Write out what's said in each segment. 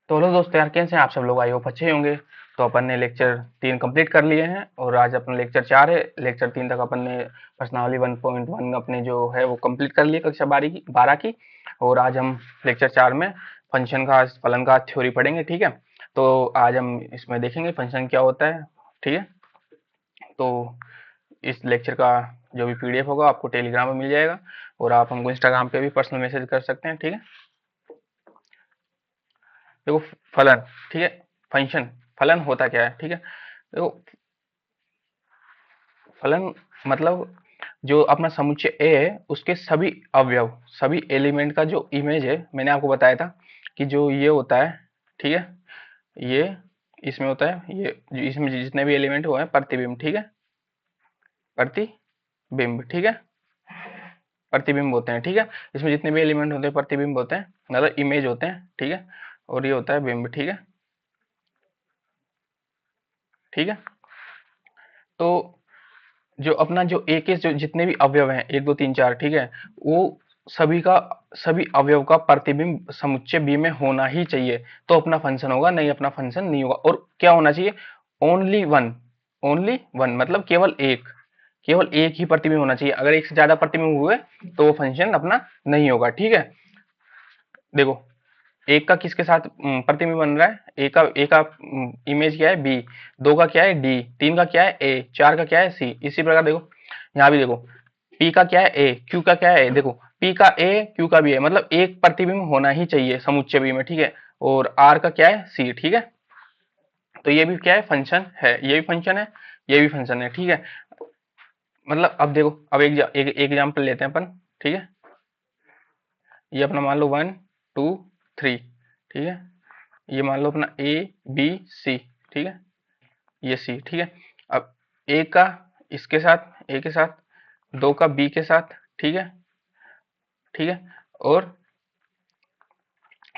तो हेलो दोस्त यार, कैसे हैं आप सब लोग? आई होप अच्छे होंगे। तो अपन ने लेक्चर 3 कंप्लीट कर लिए हैं और आज अपना लेक्चर 4 है। लेक्चर 3 तक अपन ने प्रश्नावली 1.1 अपने जो है वो कंप्लीट कर लिए, कक्षा 12 की। और आज हम लेक्चर 4 में फंक्शन का फलन का थ्योरी पढ़ेंगे, ठीक है। तो आज हम इसमें देखेंगे फंक्शन क्या होता है, ठीक है। तो इस लेक्चर का जो भी पीडीएफ होगा आपको टेलीग्राम में मिल जाएगा, और आप हमको इंस्टाग्राम पे भी पर्सनल मैसेज कर सकते हैं, ठीक है। देखो, फलन, ठीक है। फंक्शन, फलन होता क्या है, ठीक है। देखो, फलन मतलब जो अपना समुच्चय ए है उसके सभी अवयव, सभी एलिमेंट का जो इमेज है, मैंने आपको बताया था कि जो ये होता है, ठीक है, ये इसमें होता है, ये इसमें जितने भी एलिमेंट हुए हैं प्रतिबिंब, ठीक है। प्रतिबिंब, ठीक है। प्रतिबिंब होते हैं, ठीक है। इसमें जितने भी एलिमेंट होते हैं प्रतिबिंब होते हैं, मतलब इमेज होते हैं, ठीक है। और ये होता है बिंब, ठीक है, ठीक है। तो जो अपना जो ए के जो जितने भी अवयव हैं, 1 2 3 4, ठीक है, वो सभी का, सभी अवयव का प्रतिबिंब समुच्चय बी में होना ही चाहिए, तो अपना फंक्शन होगा, नहीं अपना फंक्शन नहीं होगा। और क्या होना चाहिए? ओनली वन, ओनली वन मतलब केवल एक, केवल एक ही प्रतिबिंब होना चाहिए। अगर एक से ज्यादा प्रतिबिंब हुए तो वो फंक्शन अपना नहीं होगा, ठीक है। देखो, एक का किसके साथ प्रतिबिंब बन रहा है? ए का इमेज क्या है? बी। दो का क्या है? डी। तीन का क्या है? ए। चार का क्या है? सी। इसी प्रकार देखो, यहाँ भी देखो, पी का क्या है? ए। क्यू का क्या है? देखो, पी का ए, क्यू का भी है, मतलब एक प्रतिबिंब होना ही चाहिए समुच्चय बी में, ठीक है। और आर का क्या है? सी, ठीक है। तो ये भी क्या है? फंक्शन है, ये भी फंक्शन है, ये भी फंक्शन है, ठीक है। मतलब अब देखो, अब एक एग्जाम्पल लेते हैं अपन, ठीक है। ये अपना मान लो 1 2 3, ठीक है। ये मान लो अपना ए बी सी, ठीक है, ये सी, ठीक है। अब ए का इसके साथ, ए के साथ, दो का बी के साथ, ठीक है, ठीक है। और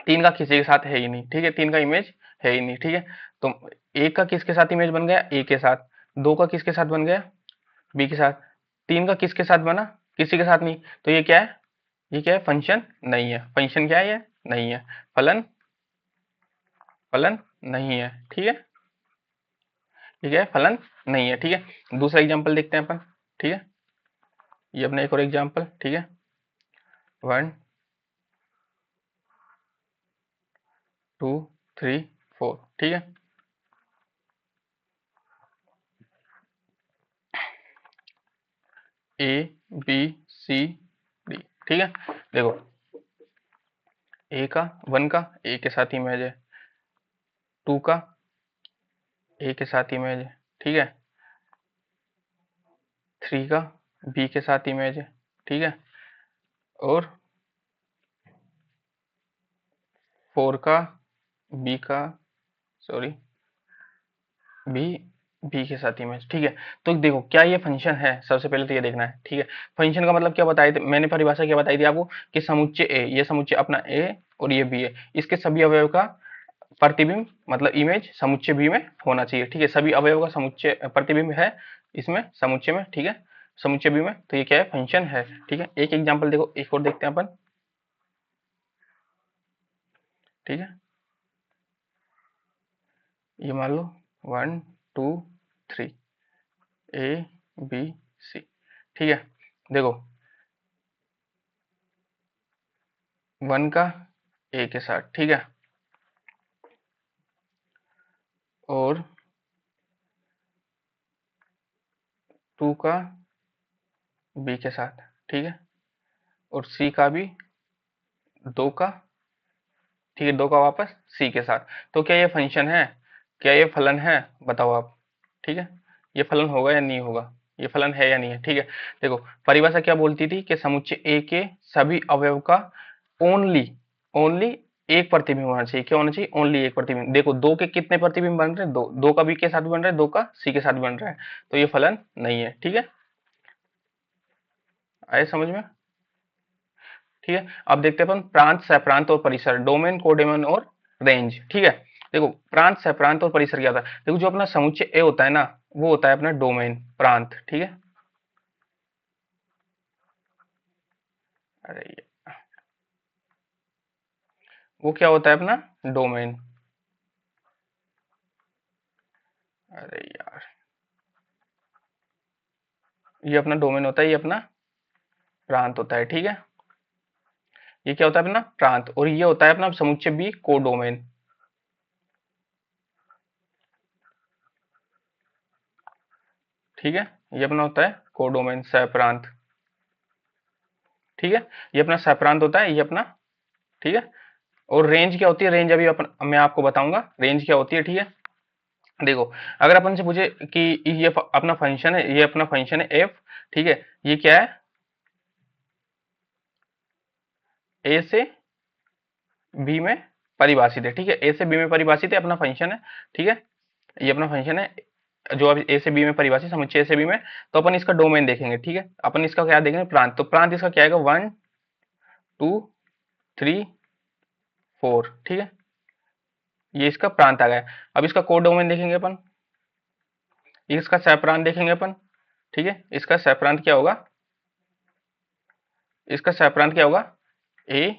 तीन का किसी के साथ है ही नहीं, ठीक है, तीन का इमेज है ही नहीं, ठीक है। तो एक का किसके साथ इमेज बन गया? ए के साथ। दो का किसके साथ बन गया? बी के साथ। तीन का किसके साथ बना? किसी के साथ नहीं। तो ये क्या है? ये क्या है? फंक्शन नहीं है। फंक्शन क्या है? ये नहीं है। फलन, फलन नहीं है, ठीक है। ठीक है, फलन नहीं है, ठीक है। दूसरा एग्जांपल देखते हैं अपन, ठीक है। ये अपना एक और एग्जांपल, ठीक है। 1 2 3 4, ठीक है। ए बी सी डी, ठीक है। देखो, ए का, वन का ए के साथ इमेज है, टू का ए के साथ इमेज है, ठीक है। थ्री का बी के साथ इमेज है, ठीक है। और फोर का बी का, सॉरी, बी बी के साथ इमेज, ठीक है। तो देखो, क्या ये फंक्शन है? सबसे पहले तो ये देखना है, ठीक है। फंक्शन का मतलब क्या बताई थी मैंने? परिभाषा क्या बताई थी आपको? कि समुच्चय ए, ये समुच्चय अपना ए और ये बी है, इसके सभी अवयव का प्रतिबिंब मतलब इमेज समुच्चय बी में होना चाहिए, ठीक है। सभी अवयव का समुच्चय प्रतिबिंब है इसमें समुच्चय में, ठीक है, समुच्चय बी में। तो ये क्या है? फंक्शन है, ठीक है। एक एग्जाम्पल देखो, एक और देखते हैं अपन, ठीक है। ये मान लो 1 2 3, ए बी सी, ठीक है। देखो, वन का ए के साथ, ठीक है। और टू का बी के साथ, ठीक है। और सी का भी, दो का, ठीक है, दो का वापस सी के साथ। तो क्या ये फंक्शन है? क्या ये फलन है? बताओ आप, ठीक है। ये फलन होगा या नहीं होगा? ये फलन है या नहीं है, ठीक है। देखो, परिभाषा क्या बोलती थी? कि समुच्चय ए के सभी अवयव का ओनली, ओनली एक प्रतिबिंब होना चाहिए। क्या होना चाहिए? ओनली एक प्रतिबिंब। देखो, दो के कितने प्रतिबिंब बन रहे हैं? दो। दो का बी के साथ बन रहा है, दो का सी के साथ बन रहा है, तो ये फलन नहीं है, ठीक है। आए समझ में? ठीक है। अब देखते हैं अपन प्रांत, सह और परिसर, डोमेन, कोडोमेन और रेंज, ठीक है। देखो, प्रांत, सह और परिसर क्या होता है? देखो, जो अपना समुच्चय ए होता है ना, वो होता है अपना डोमेन, प्रांत, ठीक है। अरे वो क्या होता है? अपना डोमेन, अरे यार, ये अपना डोमेन होता है, ये अपना प्रांत होता है, ठीक है। ये क्या होता है अपना प्रांत, और ये होता है अपना समुच्चय बी कोडोमेन, ठीक है। ये अपना होता है कोडोमेन सह प्रांत, ठीक है। ये अपना सह प्रांत होता है, ये अपना, ठीक है। और रेंज क्या होती है, रेंज अभी मैं आपको बताऊंगा रेंज क्या होती है, ठीक है। देखो, अगर अपन से पूछे कि ये अपना फंक्शन है, ये अपना फंक्शन है एफ, ठीक है। ये क्या है, ए से बी में परिभाषित है, ठीक है। ए से बी में परिभाषित है अपना फंक्शन है, ठीक है। ये अपना फंक्शन है जो अब ए से बी में परिभाषित, समुच्चय ए से बी में। तो अपन इसका डोमेन देखेंगे, ठीक है। अपन इसका क्या देखेंगे, प्रांत। तो प्रांत इसका क्या आएगा, 1 2 3 4, ठीक है। ये इसका प्रांत आ गया। अब इसका कोडोमेन देखेंगे अपन, इसका सह प्रांत देखेंगे अपन, ठीक है। इसका सह प्रांत क्या होगा, इसका सह प्रांत क्या होगा, ए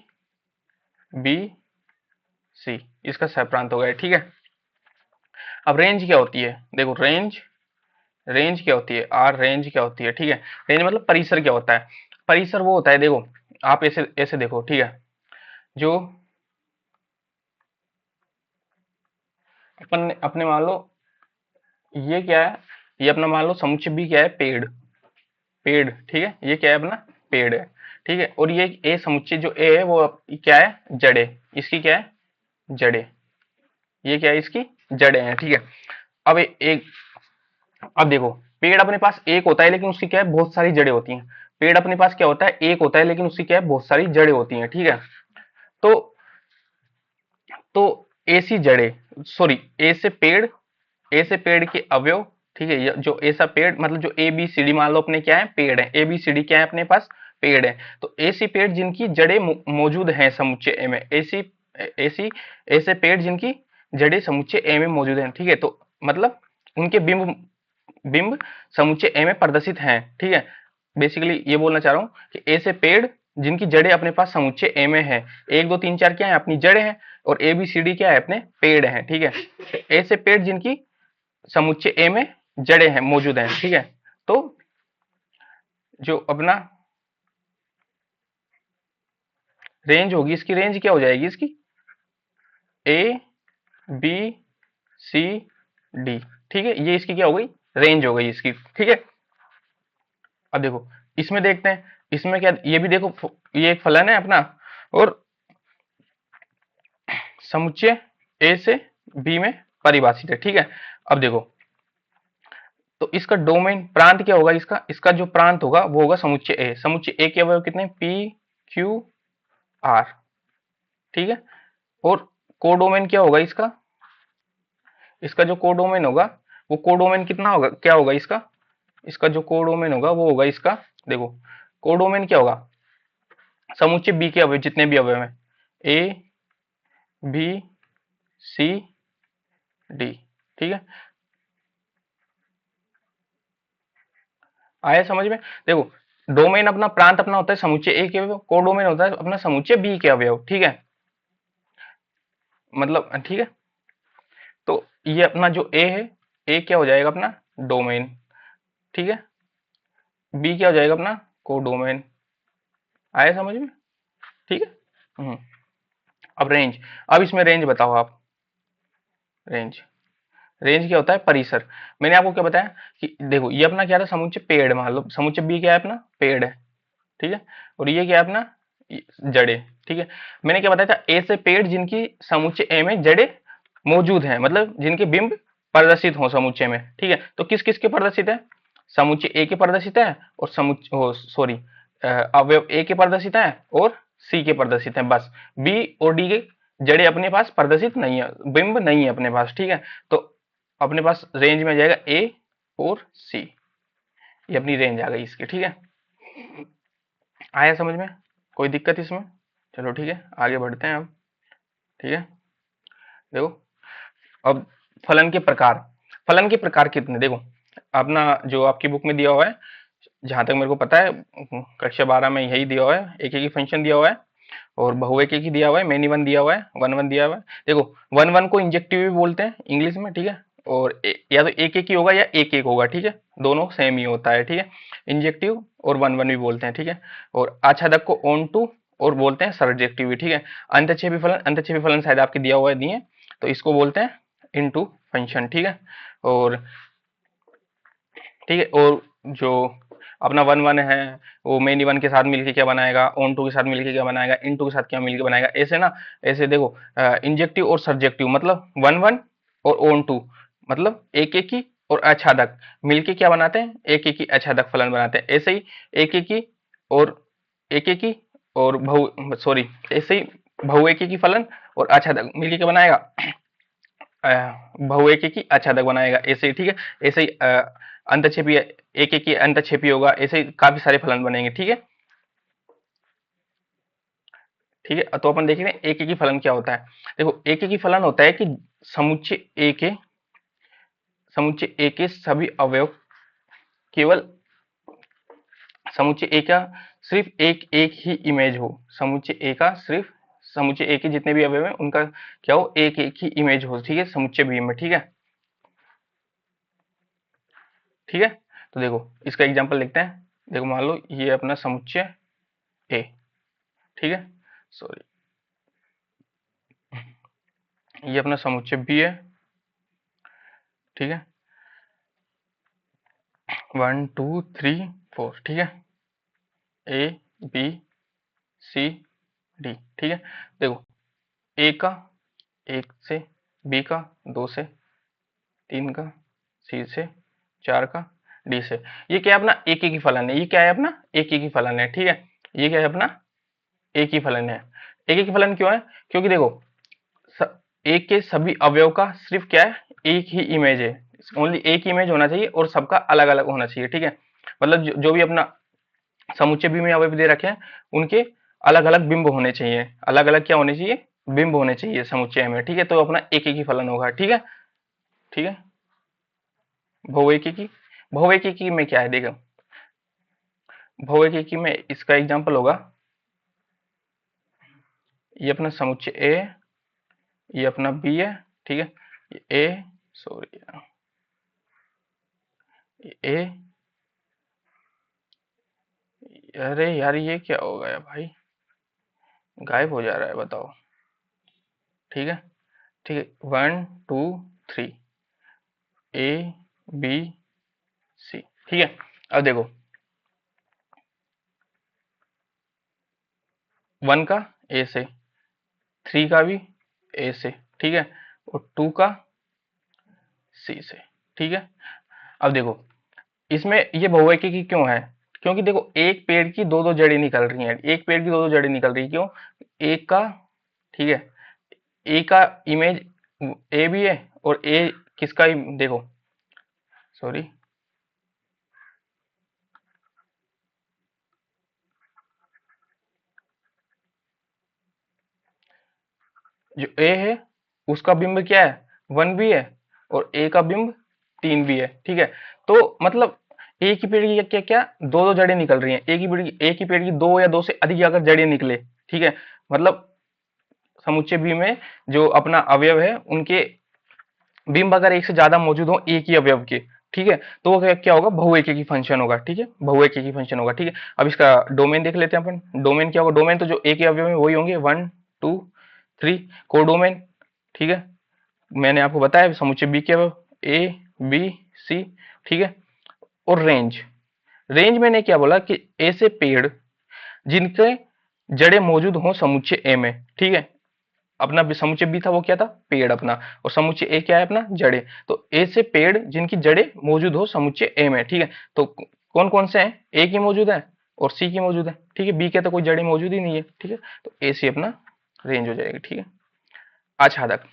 बी सी, इसका सह प्रांत हो गया, ठीक है। अब रेंज क्या होती है, देखो रेंज, रेंज क्या होती है, आर रेंज क्या होती है, ठीक है। रेंज मतलब परिसर क्या होता है, परिसर वो होता है, देखो आप ऐसे ऐसे देखो, ठीक है। जो अपन अपने मान लो, ये क्या है, ये अपना मान लो समुच्चय बी क्या है, पेड़, पेड़, ठीक है। ये क्या है अपना पेड़ है, ठीक है। और ये ए समुच्चय जो ए है वो क्या है, जड़े, इसकी क्या है, जड़े, ये क्या है, इसकी जड़े हैं, ठीक है। अब एक, अब देखो, पेड़ अपने पास एक होता है लेकिन उसकी क्या है, बहुत सारी जड़ें होती हैं। पेड़ अपने पास क्या होता है, एक होता है लेकिन उसकी क्या है, बहुत सारी जड़ें होती हैं, ठीक है। तो तो ऐसी जड़ें, सॉरी, ए से पेड़, ए से पेड़ के अवयव, ठीक है। जो ऐसा पेड़ मतलब जो ए बी सी डी मान लो अपने क्या है, पेड़ है, ए बी सी डी क्या है अपने पास, पेड़ है। तो ऐसी पेड़ जिनकी जड़ें मौजूद हैं समुच्चय ए में, ऐसी ऐसी ऐसे पेड़ जिनकी जड़ें समुच्चय ए में मौजूद हैं, ठीक है। तो मतलब उनके बिंब, बिंब समुच्चय ए में प्रदर्शित हैं, ठीक है। बेसिकली ये बोलना चाह रहा हूँ कि ऐसे पेड़ जिनकी जड़ें अपने पास समुच्चय ए में है, 1 2 3 4 क्या है, अपनी जड़ें हैं, और ए बी सी डी क्या है, अपने पेड़ हैं, ठीक है। तो ऐसे पेड़ जिनकी समुच्चय ए में जड़ें हैं, मौजूद हैं, ठीक है। तो जो अपना रेंज होगी, इसकी रेंज क्या हो जाएगी, इसकी ए बी सी डी, ठीक है। ये इसकी क्या हो गई, रेंज हो गई इसकी, ठीक है। अब देखो इसमें देखते हैं, इसमें क्या, ये भी देखो, ये एक फलन है अपना, और समुच्चय ए से बी में परिभाषित है, ठीक है। अब देखो, तो इसका डोमेन प्रांत क्या होगा, इसका इसका जो प्रांत होगा वो होगा समुच्चय ए। समुच्चय ए के अवयव कितने, पी क्यू आर, ठीक है। और कोडोमेन क्या होगा इसका, इसका जो कोडोमेन होगा, वो कोडोमेन कितना होगा, क्या होगा इसका, इसका जो कोडोमेन होगा वो होगा इसका, देखो कोडोमेन क्या होगा, समुच्चय बी के अवयव जितने भी अवयव हैं, ए बी सी डी, ठीक है। आया समझ में, देखो डोमेन अपना, प्रांत अपना होता है समुच्चय ए के अवयव, कोडोमेन होता है अपना समुच्चय बी के अवयव, ठीक है। मतलब ठीक है। तो ये अपना जो ए है, ए क्या हो जाएगा अपना डोमेन, ठीक है। बी क्या हो जाएगा अपना कोडोमेन। आया समझ में, ठीक है। अब रेंज, अब इसमें रेंज बताओ आप, रेंज, रेंज क्या होता है, परिसर। मैंने आपको क्या बताया कि देखो ये अपना क्या था, समुच्चय पेड़, मान लो समुच्चय बी क्या है अपना, पेड़ है, ठीक है। और ये क्या है अपना, जड़े, ठीक है। मैंने क्या बताया था, ए से पेड़ जिनकी समुच्चय ए में जड़े मौजूद हैं, मतलब जिनके बिंब प्रदर्शित हो समुच्चय में, ठीक है। तो किस किस के प्रदर्शित है, समुच्चय ए के प्रदर्शित है, और समुच्चय, सॉरी, अवयव ए के प्रदर्शित है और सी के प्रदर्शित है, बस बी और डी के जड़े अपने पास प्रदर्शित नहीं है, बिंब नहीं है अपने पास, ठीक है। तो अपने पास रेंज में जाएगा ए और सी, ये अपनी रेंज आ गई इसकी, ठीक है। आया समझ में, कोई दिक्कत इसमें, चलो ठीक है आगे बढ़ते हैं अब, ठीक है। देखो अब फलन के प्रकार, फलन के प्रकार कितने, देखो अपना जो आपकी बुक में दिया हुआ है, जहां तक मेरे को पता है कक्षा 12 में यही दिया हुआ है, एक एक ही फंक्शन दिया हुआ है, और बहुएक एक ही दिया हुआ है, मेनी वन दिया हुआ है, वन वन दिया हुआ है। देखो वन वन को इंजेक्टिव भी बोलते हैं इंग्लिश में, ठीक है। और या तो एक एक ही होगा या एक एक होगा, ठीक है, दोनों सेम ही होता है, ठीक है। इंजेक्टिव और वन वन भी बोलते हैं, ठीक है। और आच्छादक को ऑन टू और बोलते हैं सर्जेक्टिव भी, ठीक है। अंतक्षेपी फलन शायद आपके दिया हुआ है, नहीं है, तो इसको बोलते हैं इनटू फंक्शन, ठीक है। और ठीक है, और जो अपना वन वन है वो मेनी वन के साथ मिलके क्या बनाएगा, ऑन टू के साथ मिलके क्या बनाएगा, इन टू के साथ क्या मिलके बनाएगा, ऐसे ना। ऐसे देखो, इंजेक्टिव और सर्जेक्टिव मतलब वन वन और ऑन टू मतलब एक एक ही और आच्छादक मिलके क्या बनाते हैं, एक एक ही आच्छादक फलन बनाते हैं। ऐसे ही एक एक ही और एक एक ही और बहु सॉरी ऐसे ही बहु एक ही फलन और आच्छादक मिलके क्या बनाएगा, बहु एक ही आच्छादक बनाएगा, ऐसे ही, ठीक है। ऐसे ही अंतक्षेपी एक एक ही अंतक्षेपी होगा, ऐसे ही काफी सारे फलन बनेंगे, ठीक है। ठीक है, तो अपन देख रहे हैं एक एक ही फलन क्या होता है। देखो, एक एक ही फलन होता है कि समुच्चय ए के सभी अवयव केवल समुच्चय ए का सिर्फ एक एक ही इमेज हो, समुच्चय ए का सिर्फ समुच्चय ए के जितने भी अवयव हैं उनका क्या हो, एक एक ही इमेज हो, ठीक है, समुच्चय बी में, ठीक है। ठीक है, तो देखो इसका एग्जांपल लिखते हैं। देखो मान लो ये अपना समुच्चय ए, ठीक है, सॉरी, ये अपना समुच्चय बी है, ठीक है, 1 2 3 4, ठीक है, ए बी सी डी, ठीक है। देखो ए का एक से, बी का दो से, तीन का, सी से, चार का, डी से। ये क्या है, अपना एक एक ही फलन है, ये क्या है, अपना एक एक ही फलन है, ठीक है। ये क्या है, अपना एक ही फलन है। एक एक ही फलन क्यों है, क्योंकि देखो एक के सभी अवयव का सिर्फ क्या है, एक ही इमेज है, ओनली एक ही इमेज होना चाहिए और सबका अलग अलग होना चाहिए, ठीक है। मतलब जो भी अपना समुच्चय बी में अवयव दे रखे हैं उनके अलग अलग बिंब होने चाहिए, अलग अलग क्या होने चाहिए, बिंब होने चाहिए समुच्चय में, ठीक है। तो अपना एक एक ही फलन होगा, ठीक है। ठीक है, भौवेकिकी, भौवेकिकी में क्या है, देखो भौवेकिकी में इसका एग्जांपल होगा, ये अपना समुच्चय ए, ये अपना बी है, ठीक है, ये ए, सॉरी, ए, अरे यार ये क्या हो गया भाई, गायब हो जा रहा है, बताओ। ठीक है, ठीक है, 1 2 3, ए बी सी, ठीक है। अब देखो 1 का ए से, 3 का भी ए से, ठीक है, और 2 का सी से, ठीक है। अब देखो इसमें ये बहुएकी क्यों है, क्योंकि देखो एक पेड़ की दो दो जड़ें निकल रही हैं, एक पेड़ की दो दो जड़ें निकल रही है, क्यों, एक का, ठीक है, ए का इमेज ए भी है और ए किसका, देखो सॉरी, जो ए है उसका बिंब क्या है, 1 भी है और ए का बिंब 3 भी है, ठीक है। तो मतलब एक ही पेड़ की क्या क्या दो दो जड़ें निकल रही हैं, एक ही पेड़ की दो या दो से अधिक अगर जड़ें निकले, ठीक है, मतलब समुच्चय बी में जो अपना अवयव है उनके बिंब अगर एक से ज्यादा मौजूद हो एक ही अवयव के, ठीक है, तो वो क्या होगा, बहुएकी फंक्शन होगा, ठीक है, बहुएकी फंक्शन होगा, ठीक है। अब इसका डोमेन देख लेते हैं अपन, डोमेन क्या होगा, डोमेन तो जो एक ही अवयव में वही होंगे, 1 2 3, कोडोमेन, ठीक है, मैंने आपको बताया समुच्चय बी के अवयव ए बी सी, ठीक है। और रेंज, रेंज मैंने क्या बोला कि ऐसे पेड़ जिनके जड़ें मौजूद हो समुच्चय ए में, ठीक है, अपना समुच्चय बी था वो क्या था, पेड़ अपना, और समुच्चय ए क्या है, अपना जड़ें। तो ए से पेड़ जिनकी जड़ें मौजूद हो समुच्चय ए में, ठीक है, तो कौन कौन से हैं, ए की मौजूद है और सी की मौजूद है, ठीक है, बी के तो कोई जड़ें मौजूद ही नहीं है, ठीक है, तो ए सी अपना रेंज हो जाएगी, ठीक है। आच्छादक,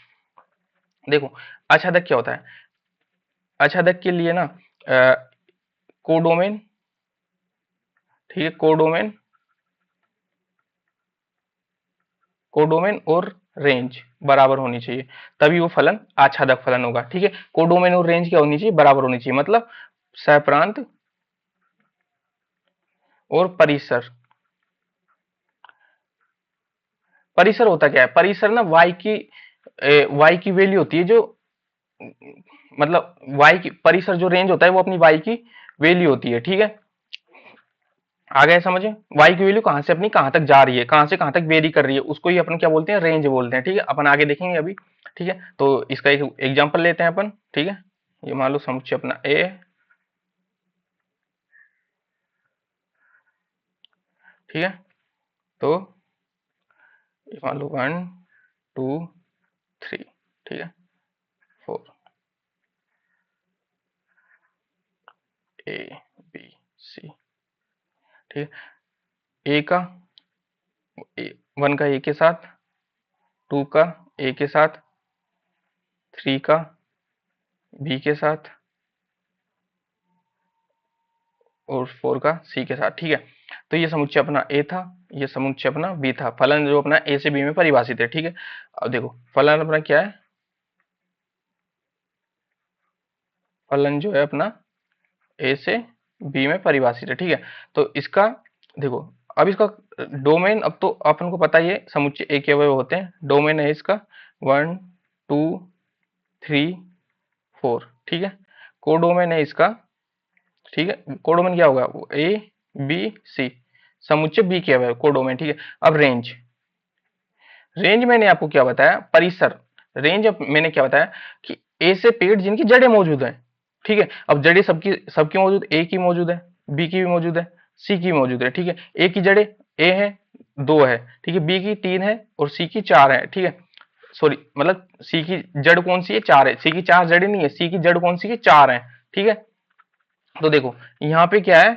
देखो आच्छादक क्या होता है, आच्छादक के लिए ना कोडोमेन, ठीक है, कोडोमेन, कोडोमेन और रेंज बराबर होनी चाहिए, तभी वो फलन आच्छादक फलन होगा, ठीक है। कोडोमेन और रेंज क्या होनी चाहिए, बराबर होनी चाहिए, मतलब सहप्रांत और परिसर। परिसर होता क्या है, परिसर ना y की वैल्यू होती है जो मतलब y की परिसर जो रेंज होता है वो अपनी y की वैल्यू होती है, ठीक है। आ गया समझे, y की वैल्यू कहां से अपनी कहां तक जा रही है, कहां से कहां तक वेरी कर रही है, उसको ही अपन क्या बोलते हैं, रेंज बोलते हैं, ठीक है। अपन आगे देखेंगे अभी, ठीक है। तो इसका एक एग्जांपल लेते हैं अपन, ठीक है। ये मान लो समुच्चय अपना ए, ठीक है। तो ये मान लो 1 2 3, ठीक है, 4, ए बी सी, ठीक है। ए का 1 का ए के साथ, 2 का ए के साथ, 3 का बी के साथ, और 4 का सी के साथ, ठीक है। तो ये समुच्चय अपना ए था, ये समुच्चय अपना बी था। फलन जो अपना ए से बी में परिभाषित है, ठीक है। अब देखो फलन अपना क्या है, फलन जो है अपना ए से बी में परिभाषित है, ठीक है। तो इसका देखो, अब इसका डोमेन, अब तो अपन को पता ही है समुच्चय ए के अवयव होते हैं। डोमेन है इसका 1 2 3 4, ठीक है। कोडोमेन है इसका, ठीक है। कोडोमेन क्या होगा, ए बी सी, समुच्चय बी के अवयव कोडोमेन, ठीक है। अब रेंज, रेंज मैंने आपको क्या बताया, परिसर। रेंज अब मैंने क्या बताया कि ए से पेड़ जिनकी जड़ें मौजूद हैं, ठीक है। अब जड़ें सबकी सबकी मौजूद, ए की मौजूद है, बी की भी मौजूद है, सी की भी मौजूद है, ठीक है। ए की जड़ें, ए है 2 है, ठीक है, बी की 3 है और सी की 4 है, ठीक है। सॉरी, मतलब सी की जड़ कौन सी है, 4 है। सी की 4 जड़ें नहीं है, सी की जड़ कौन सी है, 4 है, ठीक है। तो देखो यहाँ पे क्या है,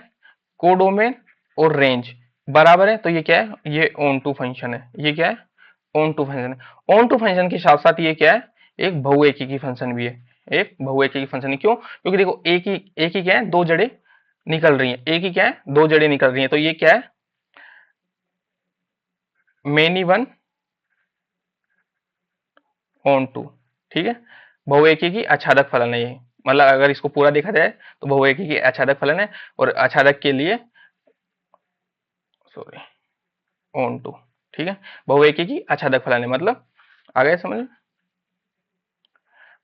कोडोमेन और रेंज बराबर है, तो ये क्या है, ये ऑन टू फंक्शन है, ये क्या है, ऑन टू फंक्शन है। ऑन टू फंक्शन के साथ साथ ये क्या है, एक बहुएकी फंक्शन भी है, एक बहुएकी फंक्शन है। क्यों, क्योंकि देखो एक ही क्या है, दो जड़ें निकल रही हैं, एक ही क्या है, दो जड़ें निकल रही हैं, तो ये क्या है, मेनी वन ऑन टू, ठीक है। बहुएकी की आच्छादक फलन है ये, मतलब अगर इसको पूरा देखा जाए तो बहुएकी की आच्छादक फलन है, और आच्छादक के लिए, सॉरी, ऑन टू, ठीक है। बहुएकी की आच्छादक फलन है, मतलब आ गया समझ में।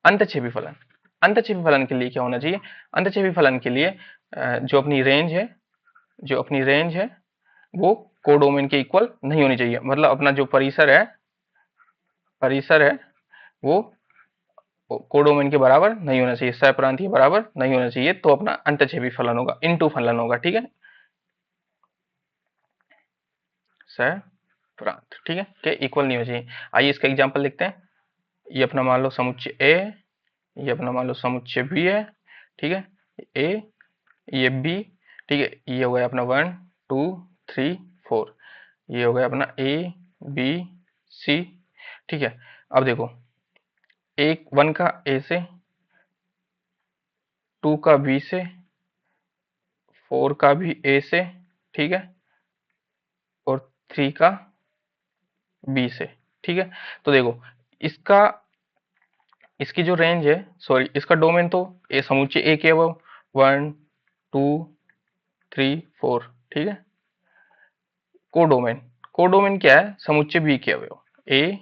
अंतःक्षेपी फलन, अंतःक्षेपी फलन के लिए क्या होना चाहिए, अंतःक्षेपी फलन के लिए जो अपनी रेंज है, जो अपनी रेंज है वो कोडोमेन के इक्वल नहीं होनी चाहिए। मतलब अपना जो परिसर है, परिसर है वो कोडोमेन के बराबर नहीं होना चाहिए, सहप्रांत के बराबर नहीं होना चाहिए, तो अपना अंतःक्षेपी फलन होगा, इनटू फलन होगा, ठीक है, सहप्रांत, ठीक है, के इक्वल नहीं होना चाहिए। आइए इसका एग्जांपल देखते हैं। ये अपना मान लो समुच्चय ए, ये अपना मान लो समुच्चय बी है, ठीक है। ए, ये बी, ठीक है। ये हो गया अपना 1 2 3 4, ये हो गया अपना ए बी सी, ठीक है। अब देखो, एक 1 का ए से, 2 का बी से, 4 का भी ए से, ठीक है, और 3 का बी से, ठीक है। तो देखो इसका, इसकी जो रेंज है, सॉरी इसका डोमेन तो ए समुच्चय ए के अबव 1 2 3 4, ठीक है। कोडोमेन, कोडोमेन क्या है, समुच्चय बी के अवयव ए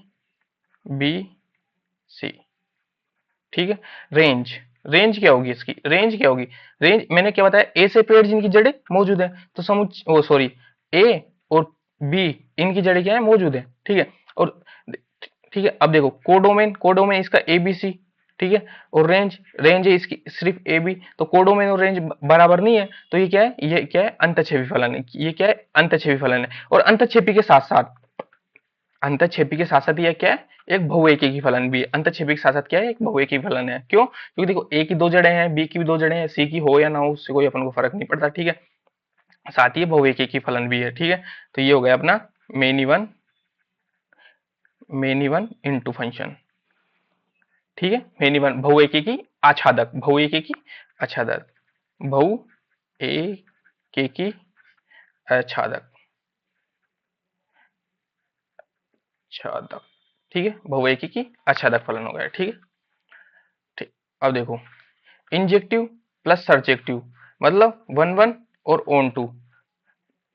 बी सी, ठीक है। रेंज, रेंज क्या होगी इसकी, रेंज क्या होगी, रेंज मैंने क्या बताया, ए से पेड़ जिनकी जड़ें मौजूद है, तो समुच्चय, ओ सॉरी, ए और बी इनकी जड़ें क्या है, मौजूद है, ठीक है। और ठीक है, अब देखो कोडोमेन, कोडोमेन इसका ए बी सी, ठीक है। और रेंज, रेंज है इसकी सिर्फ ए बी, तो कोडोमेन और रेंज बराबर नहीं है, तो ये क्या है, ये क्या है, अंतःक्षेपी फलन है, ये क्या है, अंतःक्षेपी फलन है। और अंतःक्षेपी के साथ साथ, अंतःक्षेपी के साथ साथ यह क्या है, एक बहुएकी फलन भी है। अंतःक्षेपी के साथ साथ क्या है, एक बहुएकी फलन है। क्यों, क्योंकि देखो ए की दो जड़ें हैं, बी की भी दो जड़ें हैं, सी की हो या ना हो उससे कोई अपन को फर्क नहीं पड़ता, ठीक है। साथ ही बहुएकी फलन भी है, ठीक है। तो ये हो गया अपना many one, many one into function, ठीक है। मेनी वन बहुएकी की आच्छादक, बहुएकी की आच्छादक, बहु ए के की आच्छादक, आच्छादक, ठीक है। बहुएकी की आच्छादक फलन हो गया, ठीक है, ठीक। अब देखो इंजेक्टिव प्लस सरजेक्टिव, मतलब वन वन और ऑन टू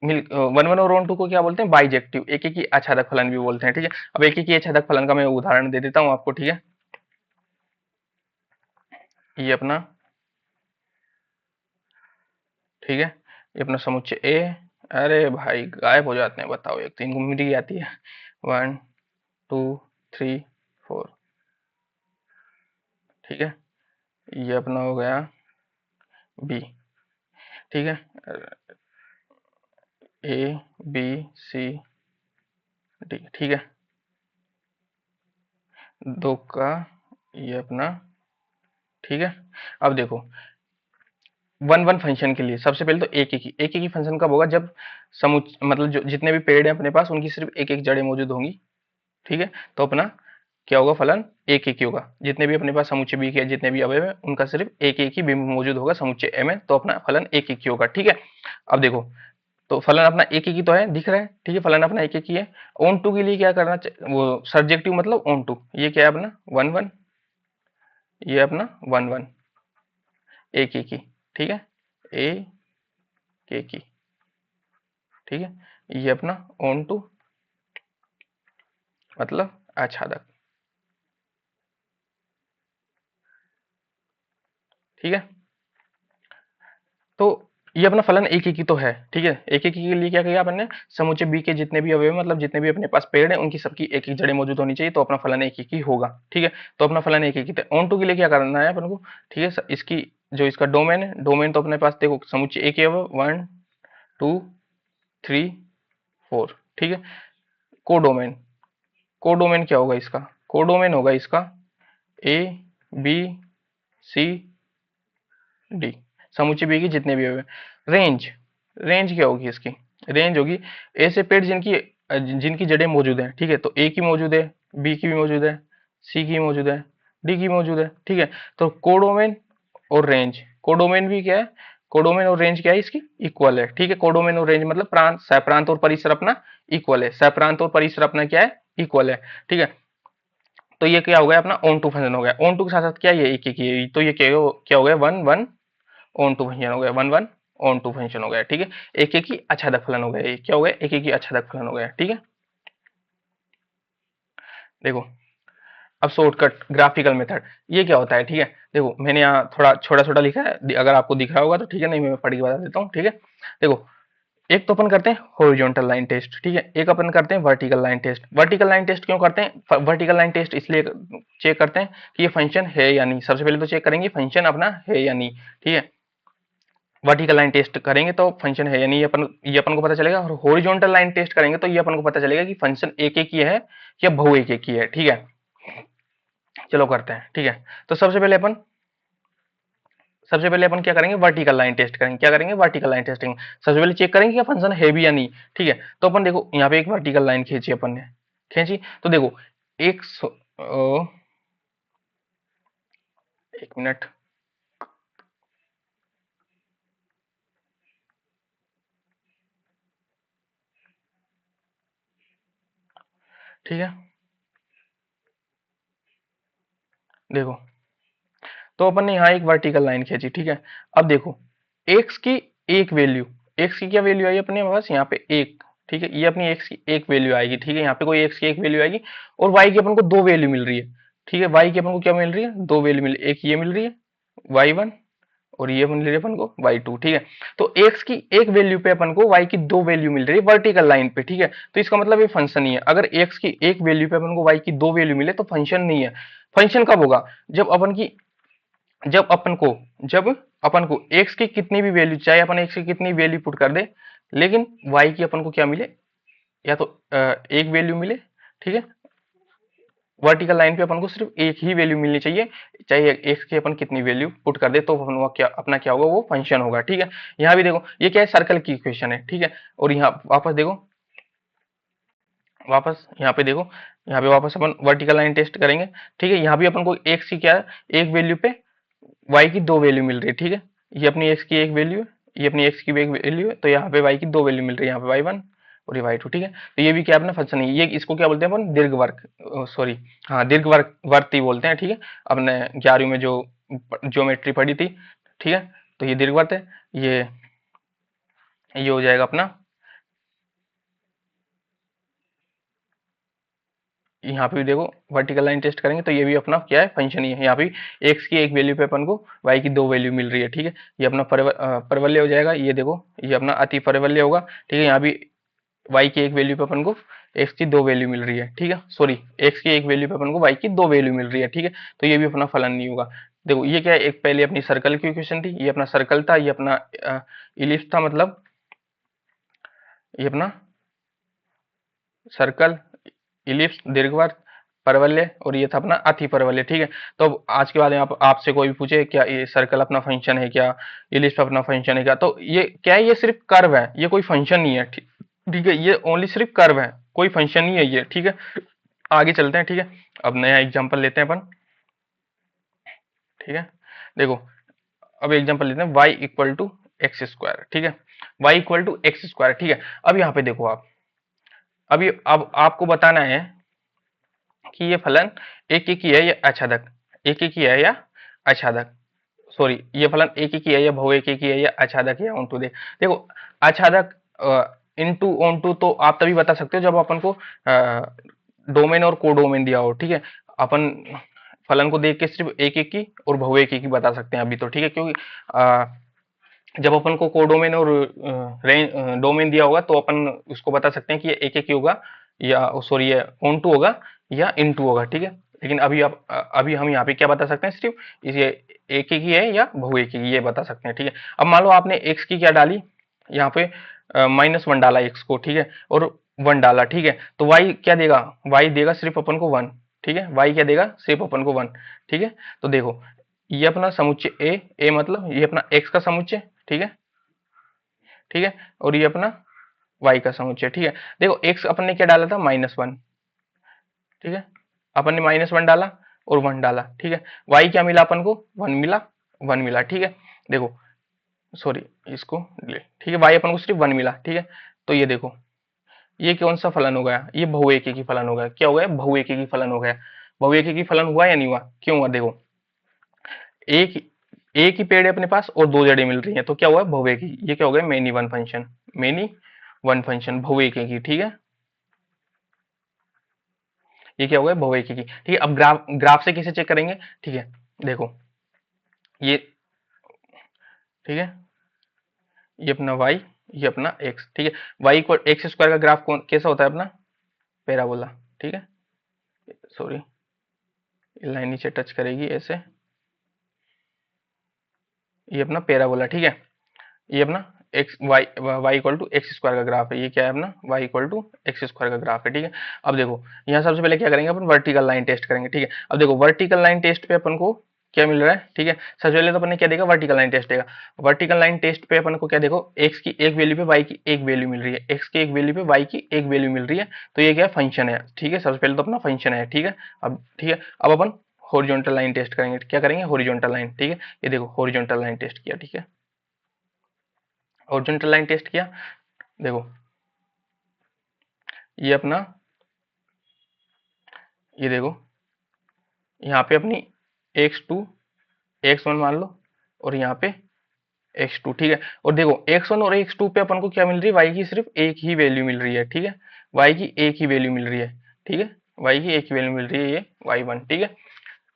मिल, वन वन और ऑन टू को क्या बोलते हैं, बाइजेक्टिव, एक एक ही आच्छादक फलन भी बोलते हैं, ठीक है। अब एक एक ही आच्छादक फलन का मैं उदाहरण दे देता हूं आपको, ठीक है। ये अपना, ठीक है, ये अपना समुच्चय ए। अरे भाई गायब हो जाते हैं, बताओ, एक 3 घूम की आती है। 1 2 3 4, ठीक है, ये अपना हो गया बी, ठीक है, ए बी सी डी, ठीक है, दो का ये अपना, ठीक है। अब देखो, वन वन फंक्शन के लिए सबसे पहले तो एक ही फंक्शन कब होगा, जब समुच मतलब जो जितने भी पेड़ हैं अपने पास, उनकी सिर्फ एक एक जड़ें मौजूद होंगी, ठीक है। तो अपना क्या होगा, फलन एक एक ही होगा। जितने भी अपने पास समुच्चय बी के जितने भी अवयव है, उनका सिर्फ एक एक ही बिंब मौजूद होगा समुच्चय ए में, तो अपना फलन एक एक ही होगा, ठीक है। अब देखो, तो फलन अपना एक एक ही तो है, दिख रहा है, ठीक है, फलन अपना एक एक ही है। ऑन टू के लिए क्या करना वो सर्जेक्टिव मतलब ऑन टू, ये क्या है अपना वन वन, ये अपना वन वन, एक एक ही, ठीक है, ए के की, ठीक है, ये अपना ऑन टू मतलब आच्छादक, ठीक है। तो ये अपना फलन एक एक ही तो है, ठीक है। एक एक ही के लिए क्या किया अपन ने, समुच्चय बी के जितने भी अवयव मतलब जितने भी अपने पास पेड़ है, उनकी सबकी एक एक जड़ें मौजूद होनी चाहिए, तो अपना फलन एक एक ही होगा, ठीक है। तो अपना फलन एक एक ही था। ऑन टू के लिए क्या करना है अपन को, ठीक है, इसकी जो इसका डोमेन है, डोमेन तो अपने पास देखो समुच्चय एक ही अवयव 1 2 3 4, ठीक है। कोडोमेन, कोडोमेन क्या होगा इसका, कोडोमेन होगा इसका ए बी सी डी, समुच्चय बी की जितने भी हुए। रेंज, रेंज क्या होगी इसकी, रेंज होगी ऐसे पेड़ जिनकी जिनकी जड़ें मौजूद हैं, ठीक है। तो ए की मौजूद है, बी की भी मौजूद है, सी की मौजूद है, डी की मौजूद है, ठीक है। तो कोडोमेन और रेंज, कोडोमेन भी क्या है, कोडोमेन और रेंज क्या है इसकी इक्वल है, ठीक है। कोडोमेन और रेंज मतलब प्रांत, सह और परिसर अपना इक्वल है, सह और परिसर अपना क्या है इक्वल है, ठीक है। तो ये क्या हो गया अपना ऑन टू फंक्शन हो गया, ऑन टू के साथ साथ क्या ये एक एक ही है, तो ये क्या हो गया one one onto function हो गया, one one onto function हो गया, ठीक है। एक एक ही आच्छादक फलन हो गया, ये क्या हो गया, एक एक ही आच्छादक फलन हो गया, ठीक है। देखो, अब शॉर्टकट ग्राफिकल मेथड, ये क्या होता है, ठीक है। देखो मैंने यहाँ थोड़ा छोटा छोटा लिखा है, अगर आपको दिख रहा होगा तो ठीक है, नहीं मैं पढ़ के बता देता हूँ, ठीक है। देखो, एक तो अपन करते हैं हॉरिजॉन्टल लाइन टेस्ट, ठीक है, एक अपन करते हैं vertical line test. Vertical line test क्यों करते हैं, वर्टिकल लाइन टेस्ट इसलिए चेक करते हैं कि ये फंक्शन है या नहीं। सबसे पहले तो चेक करेंगे फंक्शन अपना है या नहीं, ठीक है। वर्टिकल लाइन टेस्ट करेंगे तो फंक्शन है या नहीं, ये अपन को पता चलेगा। और हॉरिजॉन्टल लाइन टेस्ट करेंगे तो ये अपन को पता चलेगा कि फंक्शन एक एक ही है या बहु एक एक ही है, ठीक है। चलो करते हैं, ठीक है। तो सबसे पहले अपन क्या करेंगे, वर्टिकल लाइन टेस्ट करेंगे। क्या करेंगे, वर्टिकल लाइन टेस्टिंग। सबसे पहले चेक करेंगे कि फंक्शन है भी या नहीं, ठीक है। तो अपन देखो यहाँ पे एक वर्टिकल लाइन खींची अपन ने, खींची तो देखो एक एक मिनट, ठीक है। देखो, तो अपन ने यहाँ एक वर्टिकल लाइन खींची, ठीक है। अब देखो एक्स की एक वैल्यू, एक्स की क्या वैल्यू आई अपने पास यहाँ पे एक, ठीक है, ये अपनी एक्स की एक वैल्यू आएगी, ठीक है। यहाँ पे कोई एक्स की एक वैल्यू आएगी और वाई की अपन को दो वैल्यू मिल रही है, ठीक है। वाई की अपन को क्या मिल रही है, दो वैल्यू मिल रही है, एक ये मिल रही है वाई वन और ये मिल रही है अपन को वाई टू, ठीक है। तो एक्स की एक वैल्यू पे अपन को वाई की दो वैल्यू मिल रही है वर्टिकल लाइन पे, ठीक है। तो इसका मतलब ये फंक्शन नहीं है। अगर एक्स की एक वैल्यू पे अपन को वाई की दो वैल्यू मिले तो फंक्शन नहीं है। फंक्शन कब होगा, जब अपन की जब अपन को जब अपन को x की कितनी भी वैल्यू, चाहे अपन x की कितनी वैल्यू पुट कर दे, लेकिन y की अपन को क्या मिले, या तो एक वैल्यू मिले, ठीक है। वर्टिकल लाइन पे अपन को सिर्फ एक ही वैल्यू मिलनी चाहिए, चाहे x की अपन कितनी वैल्यू पुट कर दे, तो अपन वो क्या अपना क्या होगा, वो फंक्शन होगा, ठीक है। यहाँ भी देखो ये क्या है, सर्कल की इक्वेशन है, ठीक है। और यहाँ वापस देखो, वापस यहाँ पे देखो, यहाँ पे वापस अपन वर्टिकल लाइन टेस्ट करेंगे, ठीक है। यहाँ भी अपन को x की क्या है, एक वैल्यू पे y की दो वैल्यू मिल रही है, ठीक है। ये अपनी x की एक वैल्यू है, ये अपनी x की भी एक वैल्यू है, तो यहाँ पे y की दो वैल्यू मिल रही है, यहाँ पे y1 और ये y2, ठीक है। तो ये भी क्या अपना फंक्शन है, ये इसको क्या बोलते हैं अपन, दीर्घवर्ग, सॉरी, हाँ दीर्घवर्ग वर्ती बोलते हैं, ठीक है। अपने 11वीं में जो ज्योमेट्री पढ़ी थी, ठीक है। तो ये दीर्घवर्त है, ये हो जाएगा अपना यहाँ पे भी देखो वर्टिकल लाइन टेस्ट करेंगे तो ये भी अपना क्या है, फंक्शन ही है। यहाँ पे एक्स की एक वैल्यू पे अपन को वाई की दो वैल्यू मिल रही है, ठीक है। ये अपना परवलय हो जाएगा, ये देखो ये अपना अति परवलय होगा, ठीक है। यहाँ भी वाई की एक वैल्यू पे अपन को एक्स की दो वैल्यू मिल रही है, ठीक है। सॉरी, एक्स की एक वैल्यू पे अपन को वाई की दो वैल्यू मिल रही है, ठीक है। तो ये भी अपना फलन नहीं होगा। देखो ये क्या है, एक पहले अपनी सर्कल की इक्वेशन थी, ये अपना सर्कल था, ये अपना इलिप्स था, मतलब ये अपना सर्कल, इलिप्स, दीर्घवृत्त, परवलय, और ये था अपना अति परवलय, ठीक है। तो अब आज के बाद में आप आपसे कोई भी पूछे क्या ये सर्कल अपना फंक्शन है क्या, इलिप्स अपना फंक्शन है क्या, तो ये क्या है, ये सिर्फ कर्व है, ये कोई फंक्शन नहीं है, ठीक ठीक है। ये ओनली सिर्फ कर्व है, कोई फंक्शन नहीं है ये, ठीक है। आगे चलते हैं, ठीक है। अब नया एग्जांपल लेते हैं अपन, ठीक है। देखो अब एग्जांपल लेते हैं y equal to X square, ठीक है। y equal to X square, ठीक है। अब यहाँ पे देखो आप, अभी अब आपको बताना है कि ये फलन एक एक ही है या अछादक, एक एक ही है या अछादक, सॉरी ये फलन एक एक ही है या बहु एक एक ही है या अछादक या ऑनटू दे। देखो अछादक इनटू ऑनटू तो आप तभी बता सकते हो जब अपन को डोमेन और कोडोमेन दिया हो, ठीक है। अपन फलन को देख के सिर्फ एक एक की और बहु एक एक की बता सकते हैं अभी तो, ठीक है। क्योंकि जब अपन को कोडोमेन और डोमेन दिया होगा तो अपन उसको बता सकते हैं कि ये एक एक ही होगा या सॉरी ये ऑन टू होगा या इन टू होगा, ठीक है। लेकिन अभी आप अभी हम यहाँ पे क्या बता सकते हैं, सिर्फ ये एक एक ही है या बहु एक ही, ये बता सकते हैं, ठीक है। अब मान लो आपने एक्स की क्या डाली, यहाँ पे -1 डाला एक्स को, ठीक है, और 1 डाला, ठीक है। तो वाई क्या देगा, वाई देगा सिर्फ अपन को 1, ठीक है। वाई क्या देगा, सिर्फ अपन को 1, ठीक है। तो देखो ये अपना समुच्चय ए मतलब ये अपना एक्स का समुच्चय, ठीक है, ठीक है। और ये अपना वाई का समुच्चय, ठीक है। देखो एक्स अपन ने क्या डाला था, -1, ठीक है। अपन ने -1 डाला और 1 डाला, ठीक है। वाई क्या मिला अपन को, 1 मिला, 1 मिला, ठीक है। देखो सॉरी इसको डिलीट, ठीक है। वाई अपन को सिर्फ 1 मिला, ठीक है। तो ये देखो ये कौन सा फलन हो गया, ये बहुएकी फलन हो गया, क्या हो गया, बहुएकी फलन हो गया। बहुएकी फलन हुआ या नहीं हुआ, क्यों हुआ, देखो एक एक ही पेड़ है अपने पास और दो जड़ें मिल रही हैं, तो क्या हुआ, बहुएकी, ये क्या हो गया, many one function, many one function बहुएकी की, ठीक है। ये क्या हो गया, बहुएकी की, ठीक है। अब ग्राफ ग्राफ से कैसे चेक करेंगे, ठीक है। देखो ये, ठीक है, ये अपना y, ये अपना x, ठीक है। y इक्वल एक्स स्क्वायर का ग्राफ कौन कैसा होता है, अपना पैराबोला, ठीक है। सॉरी लाइन नीचे टच करेगी ऐसे, ये अपना पैराबोला, ठीक है। ये अपना X Y equal to X square का ग्राफ है, ये क्या है अपना Y equal to X square का ग्राफ है, ठीक है। अब देखो यहाँ सबसे पहले क्या करेंगे, अपन वर्टिकल लाइन टेस्ट करेंगे, ठीक है। अब देखो वर्टिकल लाइन टेस्ट पे अपन को क्या मिल रहा है, ठीक है। सबसे पहले तो अपन ने क्या देखा, वर्टिकल लाइन टेस्ट देगा। वर्टिकल लाइन टेस्ट पे अपन को क्या देखो, एक्स की एक वैल्यू पे वाई की एक वैल्यू मिल रही है, एक्स की एक वैल्यू पे वाई की एक वैल्यू मिल रही है, तो ये क्या है, फंक्शन है, ठीक है। सबसे पहले तो अपना फंक्शन है, ठीक है। अब ठीक है, अब अपन हॉरिजॉन्टल लाइन टेस्ट करेंगे, क्या करेंगे, हॉरिजॉन्टल लाइन, ठीक है। ये देखो हॉरिजॉन्टल लाइन टेस्ट किया, ठीक है, हॉरिजॉन्टल लाइन टेस्ट किया। देखो ये अपना, ये देखो यहाँ पे अपनी x2 x1 मान लो और यहाँ पे x2, ठीक है। और देखो x1 और x2 पे अपन को क्या मिल रही है, y की सिर्फ एक ही वैल्यू मिल रही है, ठीक है। y की एक ही वैल्यू मिल रही है, ठीक है। y की एक ही वैल्यू मिल रही है, ये y1, ठीक है।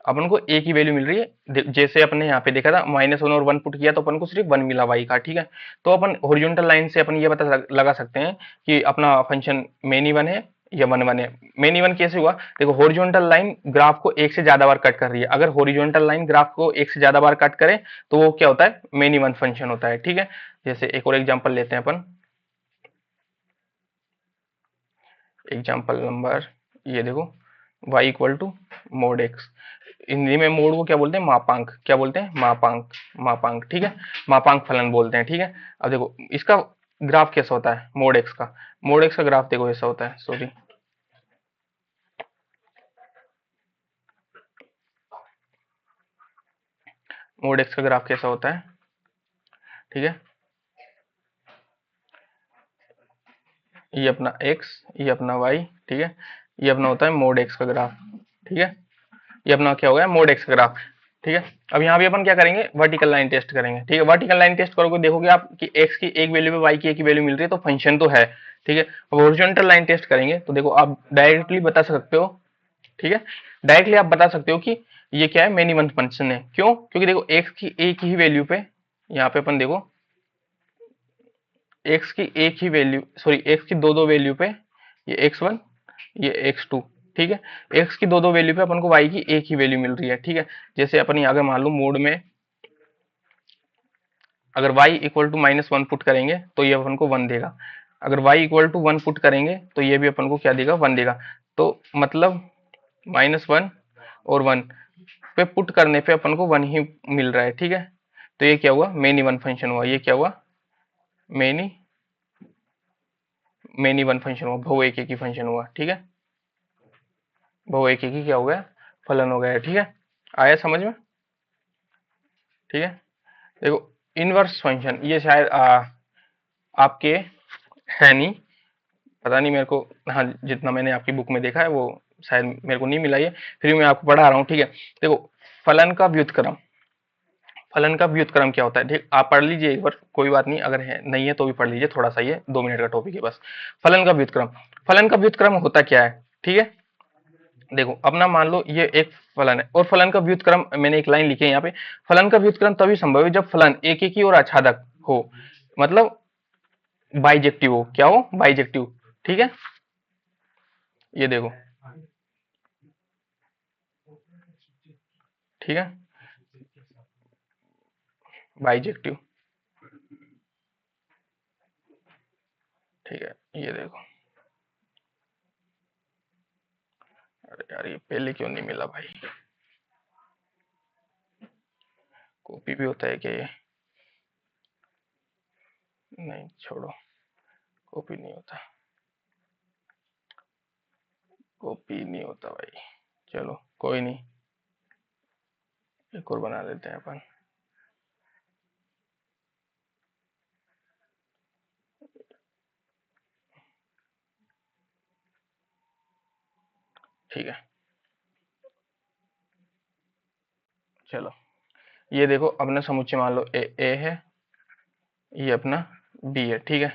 अपन को एक ही वैल्यू मिल रही है, जैसे अपने यहाँ पे देखा था -1 और 1 पुट किया तो अपन को सिर्फ 1 मिला y का, ठीक है। तो अपन हॉरिजॉन्टल लाइन से अपन ये पता लगा सकते हैं कि अपना फंक्शन मेनी वन है या 1 1 है। मेनी वन कैसे हुआ, देखो हॉरिजॉन्टल लाइन ग्राफ को एक से ज्यादा बार कट कर रही है, अगर हॉरिजॉन्टल लाइन ग्राफ को एक से ज्यादा बार कट करे तो वो क्या होता है, मेनी वन फंक्शन होता है, ठीक है। जैसे एक और एग्जाम्पल लेते हैं अपन, एग्जाम्पल नंबर, ये देखो y equal to mod X, Hindi में मोड को क्या बोलते हैं, मापांक, क्या बोलते हैं, मापांक, मापांक, ठीक है। मापांक फलन बोलते हैं, ठीक है। अब देखो इसका ग्राफ कैसा होता है, मोड एक्स का, मोड एक्स का ग्राफ देखो ऐसा होता है, सॉरी मोड एक्स का ग्राफ कैसा होता है, ठीक है। ये अपना x, ये अपना y, ठीक है। ये अपना होता है मोड एक्स का ग्राफ, ठीक है। ये अपना क्या हो गया, मोड एक्स का ग्राफ, ठीक है। अब यहाँ भी अपन क्या करेंगे, वर्टिकल लाइन टेस्ट करेंगे, ठीक है। वर्टिकल लाइन टेस्ट करोगे देखोगे आप कि x की एक वैल्यू पे y की एक ही वैल्यू मिल रही है, तो फंक्शन तो है, ठीक है। अब हॉरिजॉन्टल लाइन टेस्ट करेंगे तो देखो आप डायरेक्टली बता सकते हो ठीक है। डायरेक्टली आप बता सकते हो कि ये क्या है, मेनी वन फंक्शन है। क्यों? क्योंकि देखो एक्स की एक ही वैल्यू पे, यहाँ पे अपन देखो एक्स की एक ही वैल्यू, सॉरी एक्स की दो दो वैल्यू पे, ये x1 ये x2, ठीक है। एक्स की दो दो वैल्यू पे अपन को y की एक ही वैल्यू मिल रही है, ठीक है। जैसे अपन यहाँ अगर मान लो मोड में अगर y इक्वल टू -1 पुट करेंगे तो ये अपन को 1 देगा, अगर y इक्वल टू 1 पुट करेंगे तो ये भी अपन को क्या देगा, 1 देगा। तो मतलब -1 और 1 पे पुट करने पे अपन को 1 ही मिल रहा है, ठीक है। तो ये क्या हुआ, मेनी वन फंक्शन हुआ। ये क्या हुआ, मेनी मेनी वन फंक्शन हुआ, बहु एक ही फंक्शन हुआ, ठीक है। बहु एक ही क्या हो गया, फलन हो गया, ठीक है। आया समझ में? ठीक है। देखो इनवर्स फंक्शन ये शायद आपके है नहीं, पता नहीं मेरे को, हाँ जितना मैंने आपकी बुक में देखा है वो शायद मेरे को नहीं मिला, ये फिर मैं आपको पढ़ा रहा हूँ, ठीक है। देखो फलन का व्युत्क्रम, फलन का व्युत्क्रम क्या होता है, ठीक आप पढ़ लीजिए एक बार, कोई बात नहीं, अगर है नहीं है तो भी पढ़ लीजिए, थोड़ा सा ये 2 मिनट का टॉपिक है बस। फलन का व्युत्क्रम, फलन का व्युत्क्रम होता क्या है, ठीक है। देखो अपना मान लो ये एक फलन है, और फलन का व्युत्क्रम मैंने एक लाइन लिखी है यहाँ पे, फलन का व्युत्क्रम तभी संभव है जब फलन एक एक ही और आच्छादक हो, मतलब बाइजेक्टिव हो, क्या हो, बाइजेक्टिव, ठीक है। ये देखो, ठीक है, बाइजेक्टिव, ठीक है। ये देखो, अरे यार ये पहले क्यों नहीं मिला भाई, कॉपी भी होता है क्या ये, नहीं छोड़ो, कॉपी नहीं होता, कॉपी नहीं होता भाई, चलो कोई नहीं, एक और बना लेते हैं अपन, ठीक है। चलो ये देखो अपना समुच्चय मान लो ए है, ये अपना बी है, ठीक है।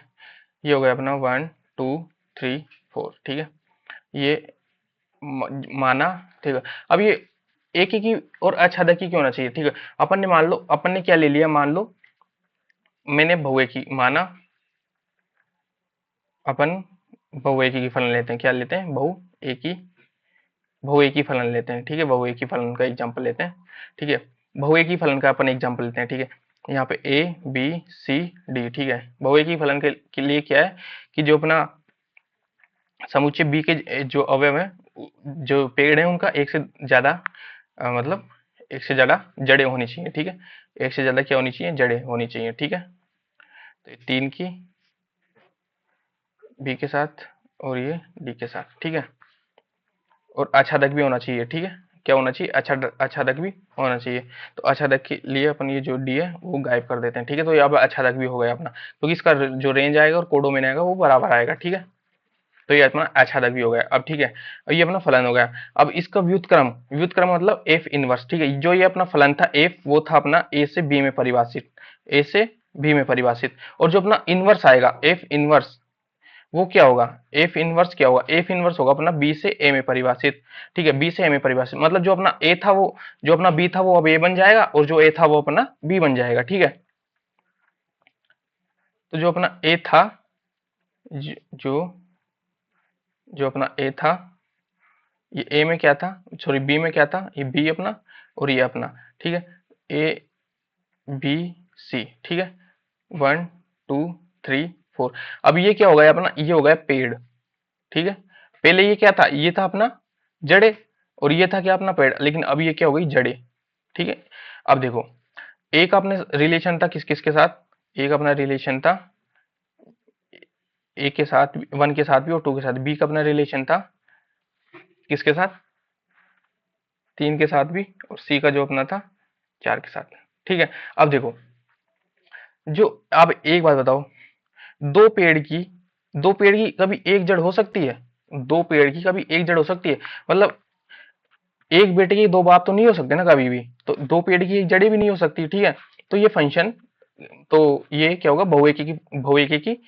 ये हो गया अपना 1 2 3 4, ठीक है। ये माना, ठीक है। अब ये एक ही की और आच्छादक की होना चाहिए, ठीक है। अपन ने मान लो, अपन ने क्या ले लिया, मान लो मैंने बहुएकी माना, अपन बहुएकी की फलन लेते हैं, क्या लेते हैं, बहुएकी फलन लेते हैं, ठीक है। बहुएकी फलन का एग्जांपल लेते हैं, ठीक है। बहुएकी फलन का अपन एग्जांपल लेते हैं, ठीक है। यहाँ पे ए बी सी डी, ठीक है। बहुएकी फलन के लिए क्या है कि जो अपना समुच्चय बी के जो अवयव है, जो पेड़ है उनका एक से ज्यादा मतलब एक से ज्यादा जड़ें होनी चाहिए, ठीक है। एक से ज्यादा क्या होनी चाहिए, जड़ें होनी चाहिए, ठीक है। तो ये 3 की बी के साथ और ये डी के साथ, ठीक है। और आच्छादक भी होना चाहिए, ठीक है। क्या होना चाहिए, आच्छादक भी होना चाहिए। तो आच्छादक के लिए अपन ये जो डी है वो गायब कर देते हैं, ठीक है। तो ये अब आच्छादक भी हो गया अपना, क्योंकि इसका जो रेंज आएगा और कोडोमेन आएगा वो बराबर आएगा, ठीक है। तो ये अपना आच्छादक भी हो गया अब, ठीक है। अब ये अपना फलन हो गया। अब इसका व्युत्क्रम, व्युत्क्रम मतलब एफ इनवर्स, ठीक है। जो ये अपना फलन था एफ, वो था अपना ए से बी में परिभाषित, ए से बी में परिभाषित। और जो अपना इनवर्स आएगा एफ इनवर्स, वो क्या होगा, एफ इनवर्स क्या होगा, एफ इनवर्स होगा अपना बी से ए में परिभाषित, ठीक है। बी से ए में परिभाषित मतलब जो अपना ए था वो, जो अपना बी था वो अब ए बन जाएगा, और जो ए था वो अपना बी बन जाएगा, ठीक है। तो जो अपना ए था, जो जो अपना ए था, ये ए में क्या था, सॉरी बी में क्या था, ये बी अपना और ये अपना, ठीक है। ए बी सी, ठीक है। 1 2 3 4। अब ये क्या हो गया अपना, ये हो गया पेड़, ठीक है। पहले ये क्या था, ये था अपना जड़े, और ये था क्या अपना पेड़, लेकिन अब ये क्या हो गई, जड़े, ठीक है। अब देखो एक अपने रिलेशन था किस किस के साथ, एक अपना रिलेशन था ए के साथ, 1 के साथ भी और 2 के साथ। बी का अपना रिलेशन था किसके साथ, 3 के साथ भी, और सी का जो अपना था 4 के साथ, ठीक है। अब देखो जो, अब एक बात बताओ, दो पेड़ की दो पेड़ की कभी एक जड़ हो सकती है, दो पेड़ की कभी एक जड़ हो सकती है, मतलब एक बेटे के दो बाप तो नहीं हो सकते ना कभी भी, तो दो पेड़ की एक जड़ी भी नहीं हो सकती, ठीक है। तो ये फंक्शन, तो ये क्या होगा, बहुएकी की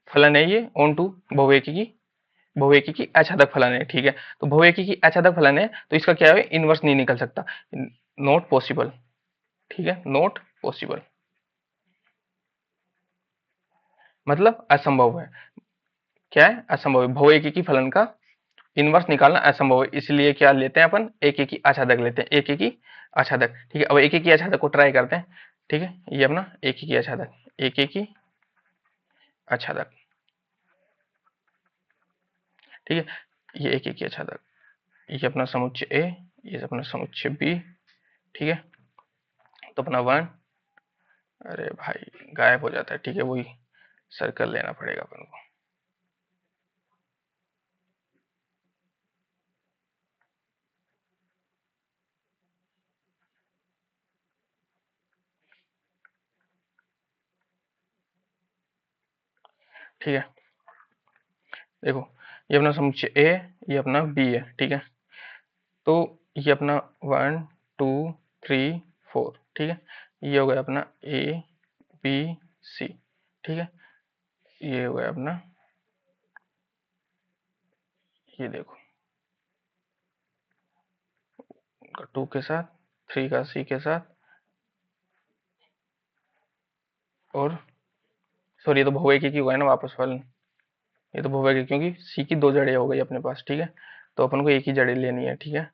फलन है ये ऑन टू बहुएकी की बहुएकी की अछादक फलन है, ठीक है। तो बहुएकी की अछादक फलन है तो इसका क्या है, इनवर्स नहीं निकल सकता, नॉट पॉसिबल, ठीक है, नॉट पॉसिबल मतलब असंभव है। क्या है, असंभव है, बहुएकी की फलन का इनवर्स निकालना असंभव है, इसलिए क्या लेते हैं अपन, एक एक ही आच्छादक लेते हैं, एक एक ही आच्छादक, ठीक है। अब एक एक ही आच्छादक को ट्राई करते हैं, ठीक है, ये अपना एक एक ही आच्छादक, एक एक ही आच्छादक, ठीक है, ये एक एक ही आच्छादक, ये अपना समुच्चय ए, ये अपना समुच्चय बी, ठीक है। तो अपना वन, अरे भाई गायब हो जाता है, ठीक है, वही सर्कल लेना पड़ेगा अपन को। ठीक है, देखो ये अपना समुच्चय ए, ये अपना बी है, ठीक है। तो ये अपना वन टू थ्री फोर, ठीक है, ये हो गया अपना ए बी सी, ठीक है, ये हो गया अपना, ये देखो टू के साथ, थ्री का सी के साथ, और सॉरी ये तो बहुएकी की हुआ है ना वापस फलन, ये तो बहुएकी क्योंकि सी की दो जड़ें हो गई अपने पास, ठीक है। तो अपन को एक ही जड़ें लेनी है, ठीक है,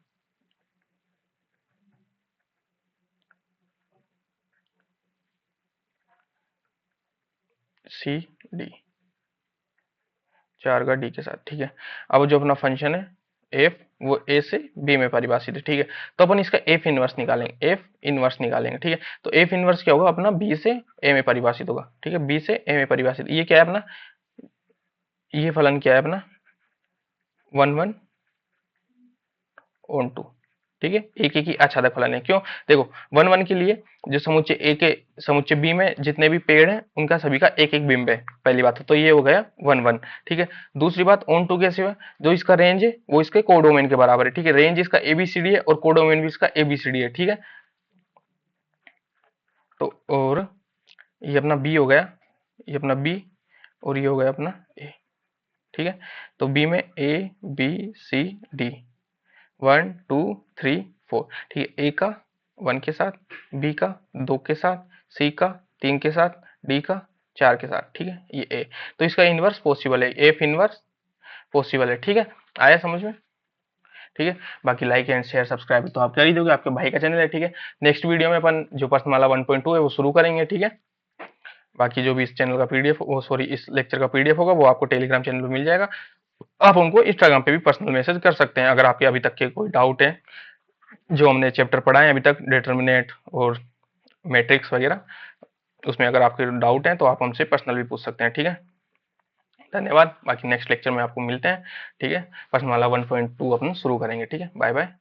सी डी, चार का डी के साथ, ठीक है। अब जो अपना फंक्शन है एफ, वो ए से बी में परिभाषित है, ठीक है। तो अपन इसका एफ इनवर्स निकालेंगे, एफ इनवर्स निकालेंगे, ठीक है। तो एफ इनवर्स क्या होगा, अपना बी से ए में परिभाषित होगा, ठीक है, बी से ए में परिभाषित, ये क्या है अपना, ये फलन क्या है अपना, वन वन ऑन टू, ठीक है, एक एक ही आच्छादक फलन है, क्यों, देखो वन वन के लिए जो समुच्चय ए के समुच्चय बी में जितने भी पेड़ हैं उनका सभी का एक एक बिंब है, पहली बात तो ये हो गया वन वन, ठीक है। दूसरी बात ऑन टू कैसे हुआ, जो इसका रेंज है वो इसके कोडोमेन के बराबर है, ठीक है, रेंज इसका एबीसीडी है और कोडोमेन भी इसका एबीसीडी है, ठीक है। तो और ये अपना बी हो गया, ये अपना बी, और ये हो गया अपना ए, ठीक है। तो बी में A B C D, one two three four, ठीक है, ए का वन के साथ, बी का दो के साथ, सी का तीन के साथ, डी का चार के साथ, ठीक है, ये ए। तो इसका इनवर्स पॉसिबल है, एफ इनवर्स पॉसिबल है, ठीक है, आया समझ में, ठीक है। बाकी लाइक एंड शेयर सब्सक्राइब तो आप कर ही दोगे, आपके भाई का चैनल है, ठीक है। नेक्स्ट वीडियो में अपन जो प्रश्नमाला 1.2 है वो शुरू करेंगे, ठीक है। बाकी जो भी इस चैनल का पीडीएफ, वो सॉरी इस लेक्चर का पीडीएफ होगा वो आपको टेलीग्राम चैनल पर मिल जाएगा, आप उनको इंस्टाग्राम पे भी पर्सनल मैसेज कर सकते हैं अगर आपके अभी तक के कोई डाउट है, जो हमने चैप्टर पढ़ाए हैं अभी तक, डिटर्मिनेट और मैट्रिक्स वगैरह, उसमें अगर आपके डाउट हैं तो आप हमसे पर्सनल भी पूछ सकते हैं, ठीक है। धन्यवाद, बाकी नेक्स्ट लेक्चर में आपको मिलते हैं, ठीक है। प्रश्नमाला 1.2 अपन शुरू करेंगे, ठीक है, बाय बाय।